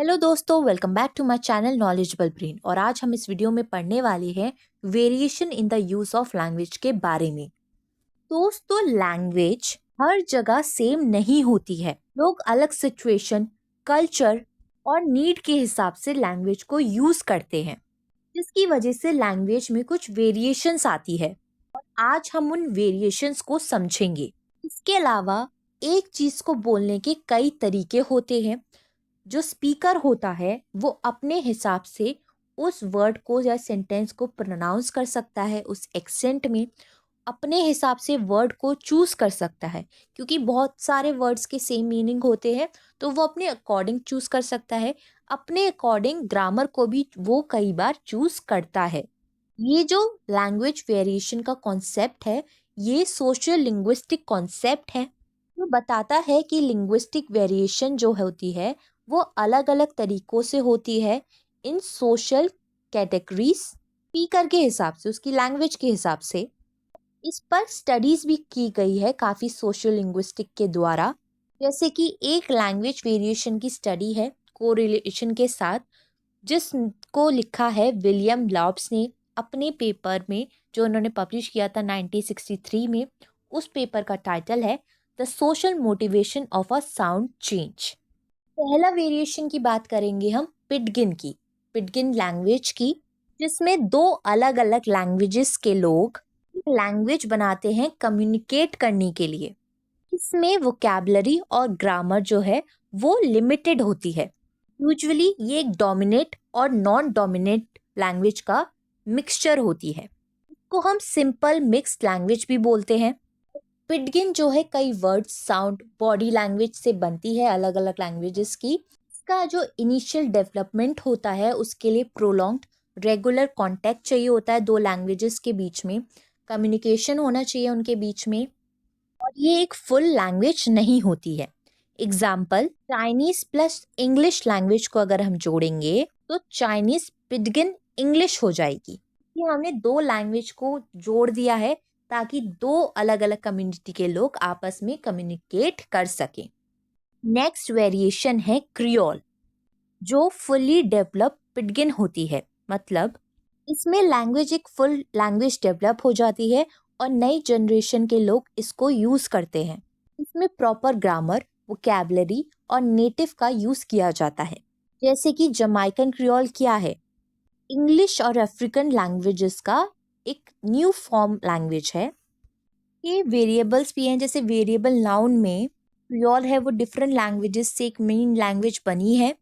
Hello दोस्तों, welcome back to my channel knowledgeable brain. और आज हम इस वीडियो में पढ़ने वाले हैं variation in the use of language के बारे में। दोस्तों, लैंग्वेज हर जगह सेम नहीं होती है। लोग अलग सिचुएशन, कल्चर और नीड के हिसाब से लैंग्वेज को यूज करते हैं, जिसकी वजह से लैंग्वेज में कुछ वेरिएशंस आती है। और आज हम उन वेरिएशंस को समझेंगे। इसके अलावा एक चीज को बोलने के कई तरीके होते हैं। जो स्पीकर होता है वो अपने हिसाब से उस वर्ड को या सेंटेंस को प्रोनाउंस कर सकता है, उस एक्सेंट में अपने हिसाब से वर्ड को चूज कर सकता है। क्योंकि बहुत सारे वर्ड्स के सेम मीनिंग होते हैं, तो वो अपने अकॉर्डिंग चूज कर सकता है। अपने अकॉर्डिंग ग्रामर को भी वो कई बार चूज करता है। ये जो लैंग्वेज वेरिएशन का कॉन्सेप्ट है, ये सोशल लिंग्विस्टिक कॉन्सेप्ट है, जो बताता है कि लिंग्विस्टिक वेरिएशन जो होती है वो अलग अलग तरीकों से होती है इन सोशल कैटेगरीज, स्पीकर के हिसाब से, उसकी लैंग्वेज के हिसाब से। इस पर स्टडीज भी की गई है काफ़ी सोशल लिंग्विस्टिक के द्वारा। जैसे कि एक लैंग्वेज वेरिएशन की स्टडी है कोरिलेशन के साथ, जिसको लिखा है विलियम लॉब्स ने अपने पेपर में, जो उन्होंने पब्लिश किया था 1963 में। उस पेपर का टाइटल है the social motivation of a sound change. पहला वेरिएशन की बात करेंगे हम पिडगिन की, पिडगिन लैंग्वेज की, जिसमें दो अलग अलग लैंग्वेजेस के लोग लैंग्वेज बनाते हैं कम्युनिकेट करने के लिए। इसमें वोकैबुलरी और ग्रामर जो है वो लिमिटेड होती है। यूजुअली ये एक डोमिनेट और नॉन डोमिनेट लैंग्वेज का मिक्सचर होती है। इसको हम सिंपल मिक्स्ड लैंग्वेज भी बोलते हैं। पिडगिन जो है कई वर्ड्स, साउंड, बॉडी लैंग्वेज से बनती है अलग अलग लैंग्वेजेस की। इसका जो इनिशियल डेवलपमेंट होता है उसके लिए प्रोलॉन्ग्ड रेगुलर कांटेक्ट चाहिए होता है दो लैंग्वेजेस के बीच में, कम्युनिकेशन होना चाहिए उनके बीच में। और ये एक फुल लैंग्वेज नहीं होती है। Example, Chinese plus English language को अगर हम जोड़ेंगे तो चाइनीज पिडगिन इंग्लिश हो जाएगी। ये हमने दो लैंग्वेज को जोड़ दिया है ताकि दो अलग अलग कम्युनिटी के लोग आपस में कम्युनिकेट कर सकें। नेक्स्ट वेरिएशन है क्रियोल, जो फुली डेवलप पिडगिन होती है। मतलब इसमें लैंग्वेज एक फुल लैंग्वेज डेवलप हो जाती है और नई जनरेशन के लोग इसको यूज करते हैं। इसमें प्रॉपर ग्रामर, वोकैबुलरी और नेटिव का यूज किया जाता है। जैसे कि जमाइकन क्रियोल क्या है, इंग्लिश और अफ्रीकन लैंग्वेजेस का एक न्यू फॉर्म लैंग्वेज है। ये वेरिएबल्स भी हैं, जैसे वेरिएबल नाउन में क्रियोल है वो डिफरेंट लैंग्वेजेस से एक मेन लैंग्वेज बनी है।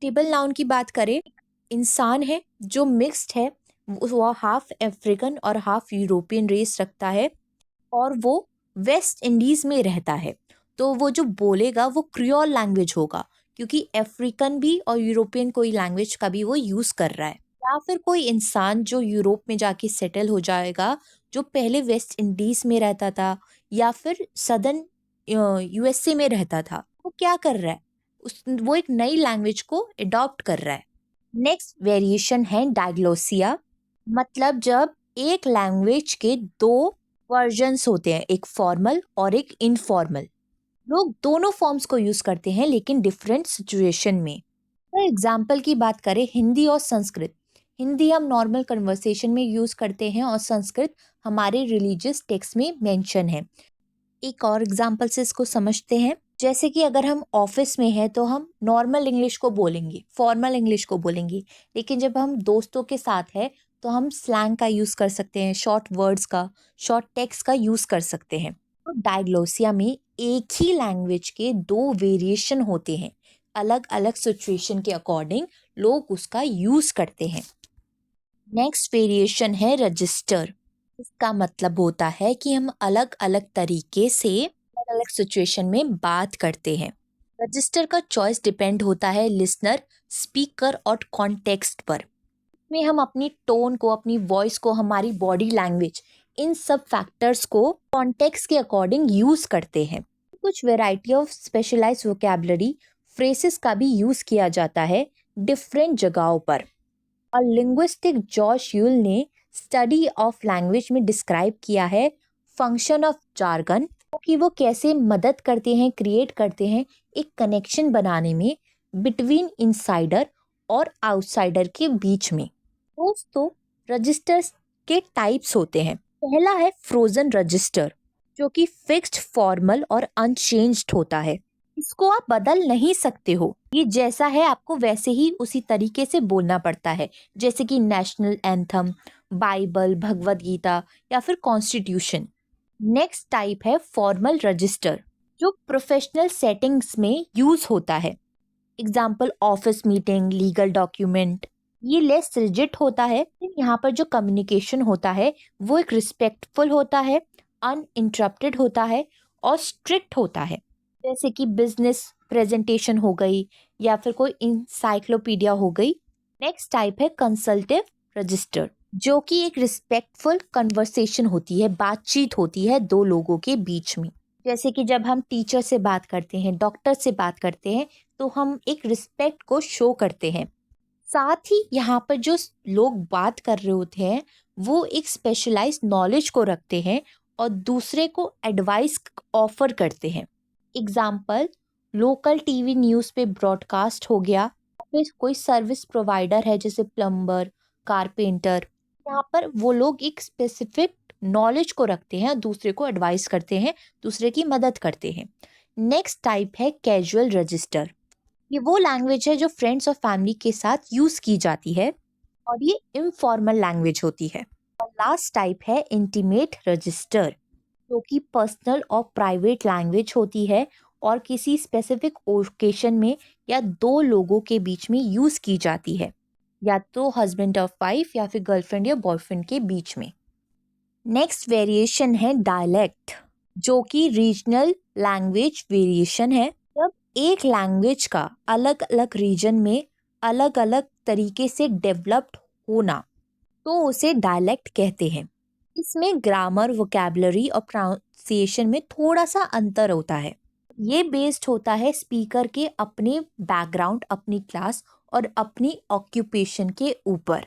टेबल नाउन की बात करें, इंसान है जो मिक्स्ड है, वो हाफ अफ्रीकन और हाफ यूरोपियन रेस रखता है और वो वेस्ट इंडीज में रहता है। तो वो जो बोलेगा वो क्रियोल लैंग्वेज होगा, क्योंकि अफ्रीकन भी और यूरोपियन कोई लैंग्वेज का भी वो यूज कर रहा है। या फिर कोई इंसान जो यूरोप में जाके सेटल हो जाएगा, जो पहले वेस्ट इंडीज में रहता था या फिर सदर्न यूएसए में रहता था, वो क्या कर रहा है, वो एक नई लैंग्वेज को अडॉप्ट कर रहा है। नेक्स्ट वेरिएशन है डायग्लोसिया। मतलब जब एक लैंग्वेज के दो वर्जन्स होते हैं, एक फॉर्मल और एक इनफॉर्मल। लोग दोनों फॉर्म्स को यूज करते हैं लेकिन डिफरेंट सिचुएशन में। फॉर एग्जाम्पल की बात करें, हिंदी और संस्कृत। हिंदी हम नॉर्मल कन्वर्सेशन में यूज करते हैं और संस्कृत हमारे रिलीजियस टेक्स्ट में मेंशन है। एक और एग्जाम्पल से इसको समझते हैं। जैसे कि अगर हम ऑफिस में हैं तो हम नॉर्मल इंग्लिश को बोलेंगे, फॉर्मल इंग्लिश को बोलेंगे। लेकिन जब हम दोस्तों के साथ हैं तो हम स्लैंग का यूज़ कर सकते हैं, शॉर्ट वर्ड्स का, शॉर्ट टेक्स्ट का यूज़ कर सकते हैं। तो डायग्लोसिया में एक ही लैंग्वेज के दो वेरिएशन होते हैं, अलग अलग सिचुएशन के अकॉर्डिंग लोग उसका यूज़ करते हैं। नेक्स्ट वेरिएशन है रजिस्टर। इसका मतलब होता है कि हम अलग अलग तरीके से अलग अलग सिचुएशन में बात करते हैं। रजिस्टर का चॉइस डिपेंड होता है लिसनर, स्पीकर और कॉन्टेक्स्ट पर। में हम अपनी टोन को, अपनी वॉइस को, हमारी बॉडी लैंग्वेज, इन सब फैक्टर्स को कॉन्टेक्स्ट के अकॉर्डिंग यूज करते हैं। कुछ variety of specialised vocabulary phrases का भी यूज किया जाता है डिफरेंट जगहों पर। और लिंग्विस्टिक जॉश यूल ने स्टडी ऑफ लैंग्वेज में डिस्क्राइब किया है फंक्शन ऑफ जार्गन, कि वो कैसे मदद करते हैं, क्रिएट करते हैं एक कनेक्शन बनाने में बिटवीन इनसाइडर और आउटसाइडर के बीच में। दोस्तों, रजिस्टर्स के टाइप्स होते हैं। पहला है फ्रोजन रजिस्टर, जो कि फिक्स्ड, फॉर्मल और अनचेंज्ड होता है। इसको आप बदल नहीं सकते हो, ये जैसा है आपको वैसे ही उसी तरीके से बोलना पड़ता है, जैसे कि national anthem, Bible, Bhagavad Gita या फिर कॉन्स्टिट्यूशन। नेक्स्ट टाइप है फॉर्मल रजिस्टर, जो प्रोफेशनल सेटिंग्स में यूज होता है। Example office meeting, legal document. ये लेस रिजिड होता है। यहाँ पर जो कम्युनिकेशन होता है वो एक रिस्पेक्टफुल होता है, अनइंटरप्टेड होता है और स्ट्रिक्ट होता है। जैसे कि बिजनेस प्रेजेंटेशन हो गई या फिर कोई इंसाइक्लोपीडिया हो गई। नेक्स्ट टाइप है कंसल्टिव रजिस्टर, जो कि एक रिस्पेक्टफुल कन्वर्सेशन होती है, बातचीत होती है दो लोगों के बीच में। जैसे कि जब हम टीचर से बात करते हैं, डॉक्टर से बात करते हैं, तो हम एक रिस्पेक्ट को शो करते हैं। साथ ही यहाँ पर जो लोग बात कर रहे होते हैं वो एक स्पेशलाइज्ड नॉलेज को रखते हैं और दूसरे को एडवाइस ऑफर करते हैं। एग्जाम्पल लोकल टीवी न्यूज़ पे ब्रॉडकास्ट हो गया, फिर कोई सर्विस प्रोवाइडर है जैसे प्लम्बर, कारपेंटर। यहाँ पर वो लोग एक स्पेसिफिक नॉलेज को रखते हैं, दूसरे को एडवाइस करते हैं, दूसरे की मदद करते हैं। नेक्स्ट टाइप है कैजुअल रजिस्टर। ये वो लैंग्वेज है जो फ्रेंड्स और फैमिली के साथ यूज की जाती है और ये इनफॉर्मल लैंग्वेज होती है। और लास्ट टाइप है इंटीमेट रजिस्टर, जो कि पर्सनल और प्राइवेट लैंग्वेज होती है और किसी स्पेसिफिक ओकेशन में या दो लोगों के बीच में यूज की जाती है, या तो हस्बैंड और वाइफ या फिर गर्लफ्रेंड या बॉयफ्रेंड के बीच में। नेक्स्ट वेरिएशन है डायलेक्ट, जो कि रीजनल लैंग्वेज वेरिएशन है। जब एक लैंग्वेज का अलग अलग रीजन में अलग अलग तरीके से डेवलप्ड होना, तो उसे डायलेक्ट कहते हैं। इसमें ग्रामर, वोकैबुलरी और प्रोनाउंसिएशन में थोड़ा सा अंतर होता है। ये बेस्ड होता है स्पीकर के अपने बैकग्राउंड, अपनी क्लास और अपनी ऑक्यूपेशन के ऊपर।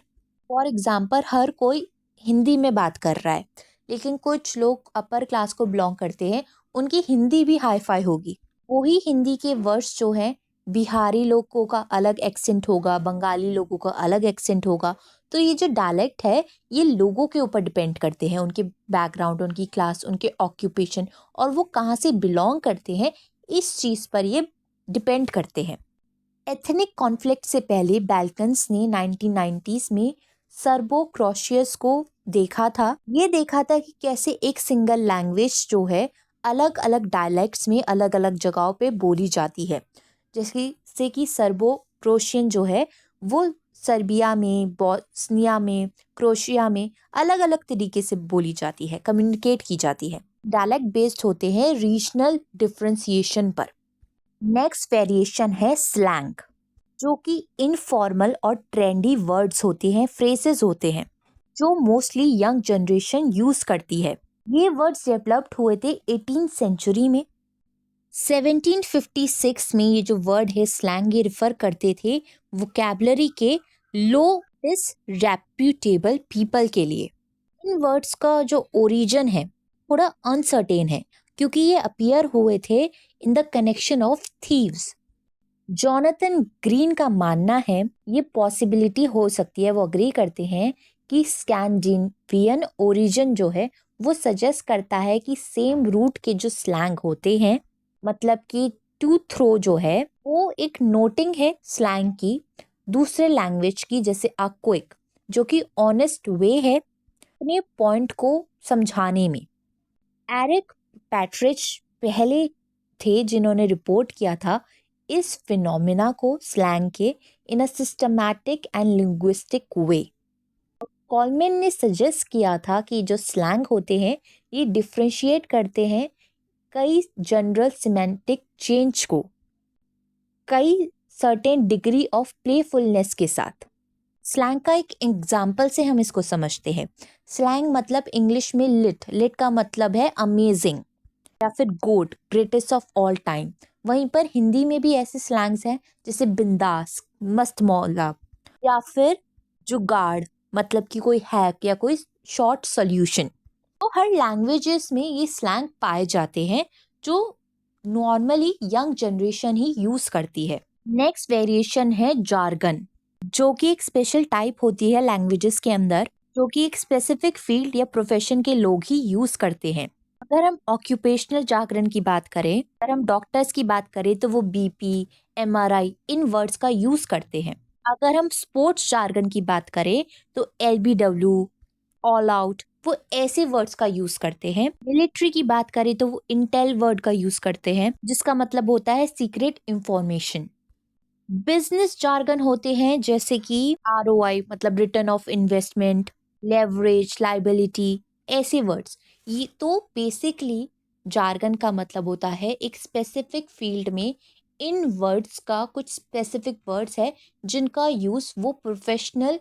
फॉर एग्जाम्पल, हर कोई हिंदी में बात कर रहा है, लेकिन कुछ लोग अपर क्लास को बिलोंग करते हैं, उनकी हिंदी भी हाई फाई होगी। वही हिंदी के वर्ड्स जो हैं, बिहारी लोगों का अलग एक्सेंट होगा, बंगाली लोगों का अलग एक्सेंट होगा। तो ये जो डायलेक्ट है ये लोगों के ऊपर डिपेंड करते हैं, उनके बैकग्राउंड, उनकी क्लास, उनके ऑक्यूपेशन और वो कहाँ से बिलोंग करते हैं, इस चीज़ पर ये डिपेंड करते हैं। एथनिक कॉन्फ्लिक्ट से पहले बैल्कन्स ने 1990s में सर्बो क्रोशियस को देखा था। ये देखा था कि कैसे एक सिंगल लैंग्वेज जो है अलग अलग डायलेक्ट्स में अलग अलग जगहों पे बोली जाती है। जैसे से कि सर्बो क्रोशियन जो है वो सर्बिया में, बोस्निया में, क्रोशिया में अलग अलग तरीके से बोली जाती है, कम्युनिकेट की जाती है। डायलेक्ट बेस्ड होते हैं रीजनल डिफरेंशिएशन पर। नेक्स्ट वेरिएशन है स्लैंग, जो कि इनफॉर्मल और ट्रेंडी वर्ड्स होते हैं, फ्रेजेस होते हैं, जो मोस्टली यंग जनरेशन यूज करती है। ये वर्ड्स डेवलप्ड हुए थे 18th सेंचुरी में। 1756 में ये जो वर्ड है स्लैंग, ये रिफर करते थे वोकैबुलरी के लो डिसरेप्यूटेबल पीपल के लिए। इन वर्ड्स का जो ओरिजिन है थोड़ा अनसर्टेन है, क्योंकि ये अपीयर हुए थे in the connection of thieves. Jonathan green का मानना है ये पॉसिबिलिटी हो सकती है, वो अग्री करते हैं कि स्कैंडिनेवियन ओरिजिन जो है वो सजेस्ट करता है कि सेम रूट के जो स्लैंग होते हैं, मतलब कि टू थ्रो जो है वो एक नोटिंग है स्लैंग की दूसरे लैंग्वेज की, जैसे क्विक, जो कि ऑनेस्ट वे है अपने पॉइंट को समझाने में। एरिक पैट्रिच पहले थे जिन्होंने रिपोर्ट किया था इस फिनोमिना को, स्लैंग के, in a systematic and linguistic way. Coleman ने सजेस्ट किया था कि जो स्लैंग होते हैं ये डिफ्रेंशिएट करते हैं कई जनरल सिमेंटिक चेंज को, कई सर्टेन डिग्री ऑफ प्लेफुलनेस के साथ। स्लैंग का एक एग्जाम्पल से हम इसको समझते हैं। स्लैंग मतलब इंग्लिश में लिट, लिट का मतलब है अमेजिंग या फिर गोट, ग्रेटेस्ट ऑफ ऑल टाइम। वहीं पर हिंदी में भी ऐसे स्लैंग्स हैं जैसे बिंदास, मस्त मौला, या फिर जुगाड़, मतलब कि कोई हैक या कोई शॉर्ट सॉल्यूशन। तो हर लैंग्वेजेस में ये स्लैंग पाए जाते हैं जो नॉर्मली यंग जनरेशन ही यूज करती है। नेक्स्ट वेरिएशन है जार्गन, जो कि एक स्पेशल टाइप होती है लैंग्वेजेस के अंदर, जो कि एक स्पेसिफिक फील्ड या प्रोफेशन के लोग ही यूज करते हैं। अगर हम ऑक्यूपेशनल जागरण की बात करें, अगर हम डॉक्टर्स की बात करें तो वो बीपी, एमआरआई इन वर्ड्स का यूज करते हैं। अगर हम स्पोर्ट्स जार्गन की बात करें तो एलबीडब्ल्यू, ऑल आउट, वो ऐसे वर्ड्स का यूज करते हैं। मिलिट्री की बात करें तो वो इंटेल वर्ड का यूज करते हैं, जिसका मतलब होता है सीक्रेट इंफॉर्मेशन। बिजनेस जार्गन होते हैं जैसे कि आरओआई मतलब return of investment, leverage, liability, ऐसे वर्ड्स। ये तो बेसिकली जार्गन का मतलब होता है एक स्पेसिफिक फील्ड में इन वर्ड्स का कुछ स्पेसिफिक वर्ड्स है जिनका यूज वो प्रोफेशनल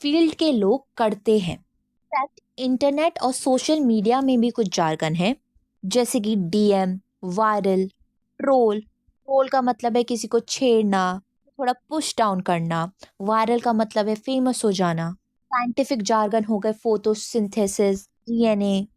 फील्ड के लोग करते हैं। फैक्ट, इंटरनेट और सोशल मीडिया में भी कुछ जार्गन है, जैसे कि डीएम, वायरल, ट्रोल। ट्रोल का मतलब है किसी को छेड़ना, थोड़ा पुश डाउन करना। वायरल का मतलब है फेमस हो जाना। साइंटिफिक जार्गन हो गए फोटोसिंथेसिस, डीएनए।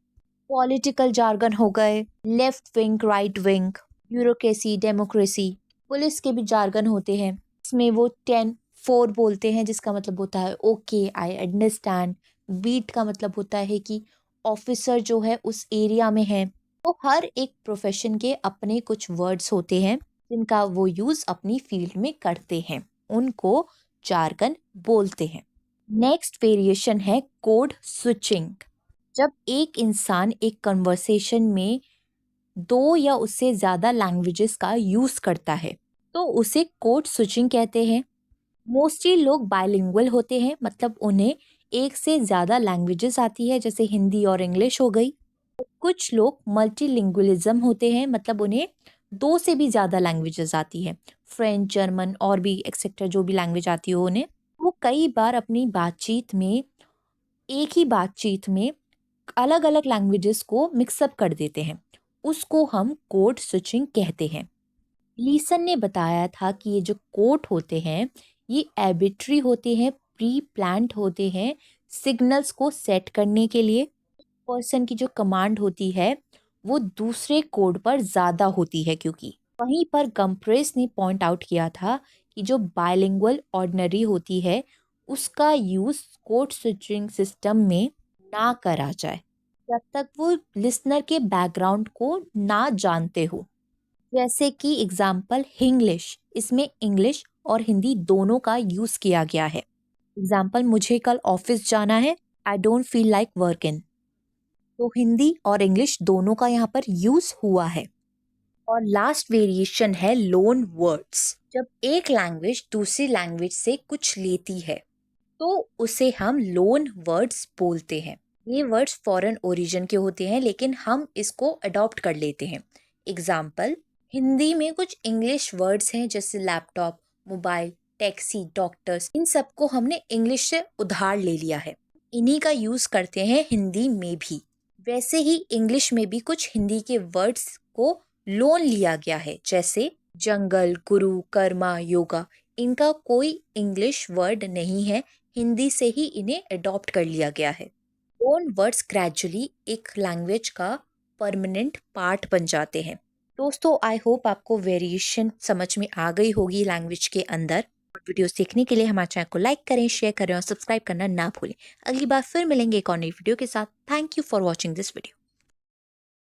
पॉलिटिकल जार्गन हो गए left wing, right wing, bureaucracy, democracy. Police के भी जार्गन होते हैं, इसमें वो 10-4 बोलते हैं जिसका मतलब होता है ओके, आई अंडरस्टैंड। बीट का मतलब होता है कि ऑफिसर जो है उस एरिया में है। तो हर एक प्रोफेशन के अपने कुछ वर्ड्स होते हैं जिनका वो यूज अपनी फील्ड में करते हैं, उनको जार्गन बोलते हैं। नेक्स्ट वेरिएशन है कोड स्विचिंग। जब एक इंसान एक कन्वर्सेशन में दो या उससे ज़्यादा लैंग्वेजेस का यूज़ करता है तो उसे कोड स्विचिंग कहते हैं। मोस्टली लोग बायलिंगुअल होते हैं, मतलब उन्हें एक से ज़्यादा लैंग्वेजेस आती है, जैसे हिंदी और इंग्लिश हो गई। कुछ लोग मल्टीलिंगुअलिज्म होते हैं, मतलब उन्हें दो से भी ज़्यादा लैंग्वेजेस आती है, फ्रेंच, जर्मन और भी एक्सेट्रा जो भी लैंग्वेज आती हो उन्हें। वो कई बार अपनी बातचीत में, एक ही बातचीत में अलग अलग लैंग्वेजेस को मिक्सअप कर देते हैं, उसको हम कोड स्विचिंग कहते हैं। लीसन ने बताया था कि ये जो कोड होते हैं ये एबिट्री होते हैं, प्री प्लान्ड होते हैं सिग्नल्स को सेट करने के लिए। पर्सन की जो कमांड होती है वो दूसरे कोड पर ज़्यादा होती है, क्योंकि वहीं पर गम्प्रेस ने पॉइंट आउट किया था कि जो बायलिंगुअल ऑर्डिनरी होती है उसका यूज़ कोड स्विचिंग सिस्टम में ना करा जाए जब तक वो लिसनर के बैकग्राउंड को ना जानते हो। जैसे कि एग्जाम्पल हिंग्लिश, इसमें इंग्लिश और हिंदी दोनों का यूज़ किया गया है। एग्जाम्पल, मुझे कल ऑफिस जाना है, I don't feel like working. तो हिंदी और इंग्लिश दोनों का यहाँ पर यूज हुआ है। और लास्ट वेरिएशन है लोन वर्ड्स। जब एक लैंग्वेज दूसरी लैंग्वेज से कुछ लेती है तो उसे हम लोन वर्ड्स बोलते हैं। ये वर्ड्स फॉरेन ओरिजिन के होते हैं लेकिन हम इसको अडॉप्ट कर लेते हैं। एग्जाम्पल, हिंदी में कुछ इंग्लिश वर्ड्स हैं जैसे लैपटॉप, मोबाइल, टैक्सी, डॉक्टर्स, इन सबको हमने इंग्लिश से उधार ले लिया है, इन्हीं का यूज करते हैं हिंदी में भी। वैसे ही इंग्लिश में भी कुछ हिंदी के वर्ड्स को लोन लिया गया है, जैसे जंगल, गुरु, कर्मा, योगा, इनका कोई इंग्लिश वर्ड नहीं है, हिंदी से ही इन्हें अडॉप्ट कर लिया गया है। लोन वर्ड्स ग्रेजुअली एक लैंग्वेज का परमानेंट पार्ट बन जाते हैं। दोस्तों, आई होप आपको वेरिएशन समझ में आ गई होगी लैंग्वेज के अंदर। वीडियोस देखने के लिए हमारे चैनल को लाइक करें, शेयर करें और सब्सक्राइब करना ना भूलें। अगली बार फिर मिलेंगे एक और नई वीडियो के साथ। Thank you for watching this video.